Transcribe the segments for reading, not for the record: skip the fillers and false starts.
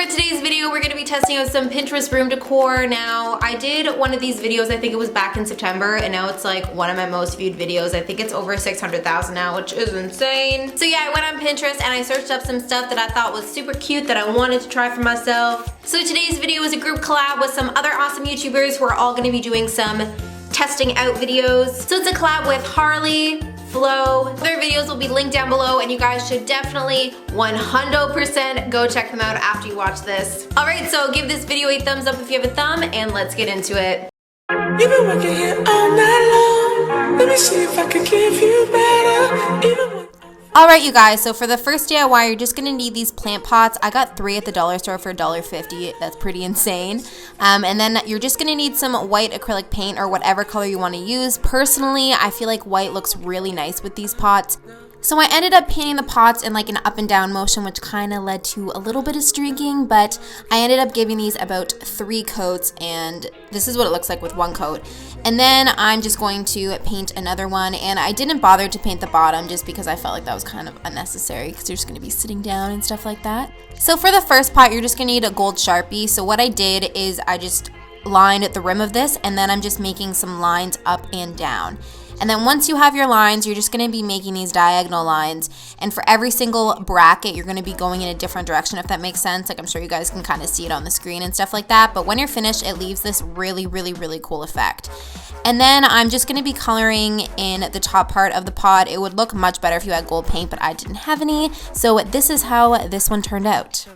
for today's video, we're gonna be testing out some Pinterest room decor. Now, I did one of these videos, I think it was back in September, and now it's like one of my most viewed videos. I think it's over 600,000 now, which is insane. So yeah, I went on Pinterest and I searched up some stuff that I thought was super cute that I wanted to try for myself. So today's video is a group collab with some other awesome YouTubers who are all gonna be doing some testing out videos. So it's a collab with Harley, Flo. Their videos will be linked down below and you guys should definitely 100% go check them out after you watch this. Alright, so give this video a thumbs up if you have a thumb and let's get into it. You've been working here all night long. Let me see if I can give you better. Alright you guys, so for the first DIY, you're just going to need these plant pots. I got 3 at the dollar store for $1.50. That's pretty insane. And then you're just going to need some white acrylic paint or whatever color you want to use. Personally, I feel like white looks really nice with these pots. So I ended up painting the pots in like an up and down motion, which kind of led to a little bit of streaking, but I ended up giving these about 3 coats, and this is what it looks like with 1 coat. And then I'm just going to paint another one, and I didn't bother to paint the bottom just because I felt like that was kind of unnecessary because you're just going to be sitting down and stuff like that. So for the first pot, you're just going to need a gold Sharpie. So what I did is I just lined the rim of this, and then I'm just making some lines up and down. And then once you have your lines, you're just going to be making these diagonal lines. And for every single bracket, you're going to be going in a different direction, if that makes sense. Like, I'm sure you guys can kind of see it on the screen and stuff like that. But when you're finished, it leaves this really, really, really cool effect. And then I'm just going to be coloring in the top part of the pot. It would look much better if you had gold paint, but I didn't have any. So this is how this one turned out.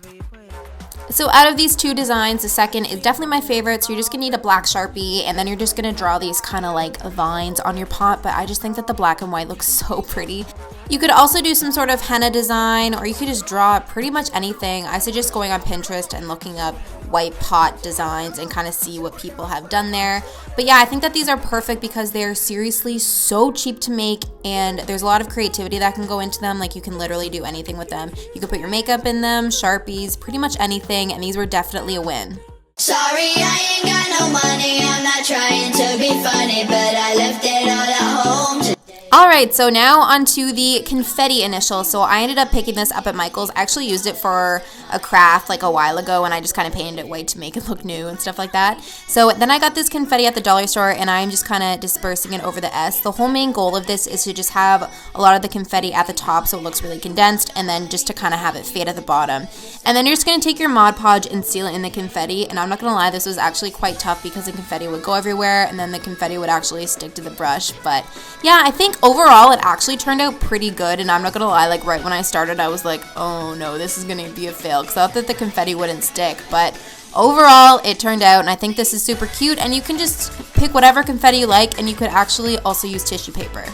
So out of these 2 designs, the second is definitely my favorite. So you're just gonna need a black Sharpie, and then you're just gonna draw these kind of like vines on your pot, but I just think that the black and white looks so pretty. You could also do some sort of henna design, or you could just draw pretty much anything. I suggest going on Pinterest and looking up white pot designs and kind of see what people have done there. But yeah, I think that these are perfect because they're seriously so cheap to make, and there's a lot of creativity that can go into them. Like, you can literally do anything with them. You could put your makeup in them, Sharpies, pretty much anything, and these were definitely a win. Sorry, I ain't got no money, I'm not trying to be funny, but I left it all at home today. Alright, so now onto the confetti initial. So I ended up picking this up at Michael's. I actually used it for a craft like a while ago, and I just kind of painted it white to make it look new and stuff like that. So then I got this confetti at the dollar store, and I'm just kind of dispersing it over the S. The whole main goal of this is to just have a lot of the confetti at the top so it looks really condensed, and then just to kind of have it fade at the bottom. And then you're just going to take your Mod Podge and seal it in the confetti, and I'm not going to lie, this was actually quite tough because the confetti would go everywhere, and then the confetti would actually stick to the brush. But yeah, I think overall it actually turned out pretty good, and I'm not gonna lie, like right when I started I was like, oh no, this is gonna be a fail, because I thought that the confetti wouldn't stick, but overall it turned out, and I think this is super cute. And you can just pick whatever confetti you like, and you could actually also use tissue paper.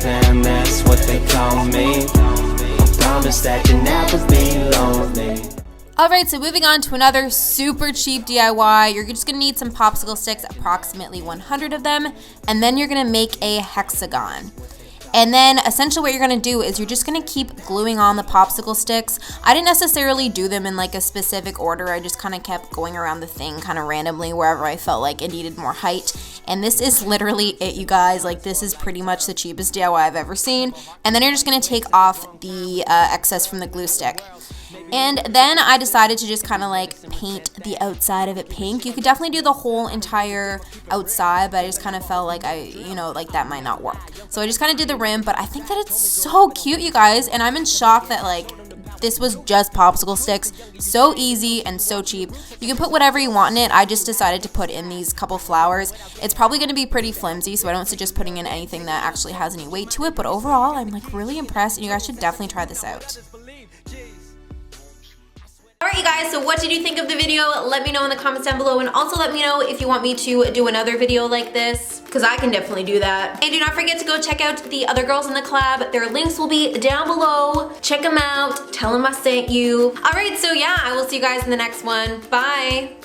That's what they call me. I promise that you never be lonely. Alright, so moving on to another super cheap DIY. You're just going to need some Popsicle Sticks, approximately 100 of them, and then you're going to make a hexagon. And then essentially what you're going to do is you're just going to keep gluing on the Popsicle Sticks. I didn't necessarily do them in like a specific order. I just kind of kept going around the thing kind of randomly wherever I felt like it needed more height. And this is literally it, you guys. Like, this is pretty much the cheapest DIY I've ever seen. And then you're just going to take off the excess from the glue stick. And then I decided to just kind of like paint the outside of it pink. You could definitely do the whole entire outside, but I just kind of felt like like that might not work. So I just kind of did the rim, but I think that it's so cute, you guys. And I'm in shock that like this was just Popsicle Sticks. So easy and so cheap. You can put whatever you want in it. I just decided to put in these couple flowers. It's probably going to be pretty flimsy, so I don't suggest putting in anything that actually has any weight to it. But overall, I'm like really impressed, and you guys should definitely try this out. Alright you guys, so what did you think of the video? Let me know in the comments down below, and also let me know if you want me to do another video like this, because I can definitely do that. And do not forget to go check out the other girls in the collab. Their links will be down below. Check them out. Tell them I sent you. Alright, so yeah, I will see you guys in the next one. Bye!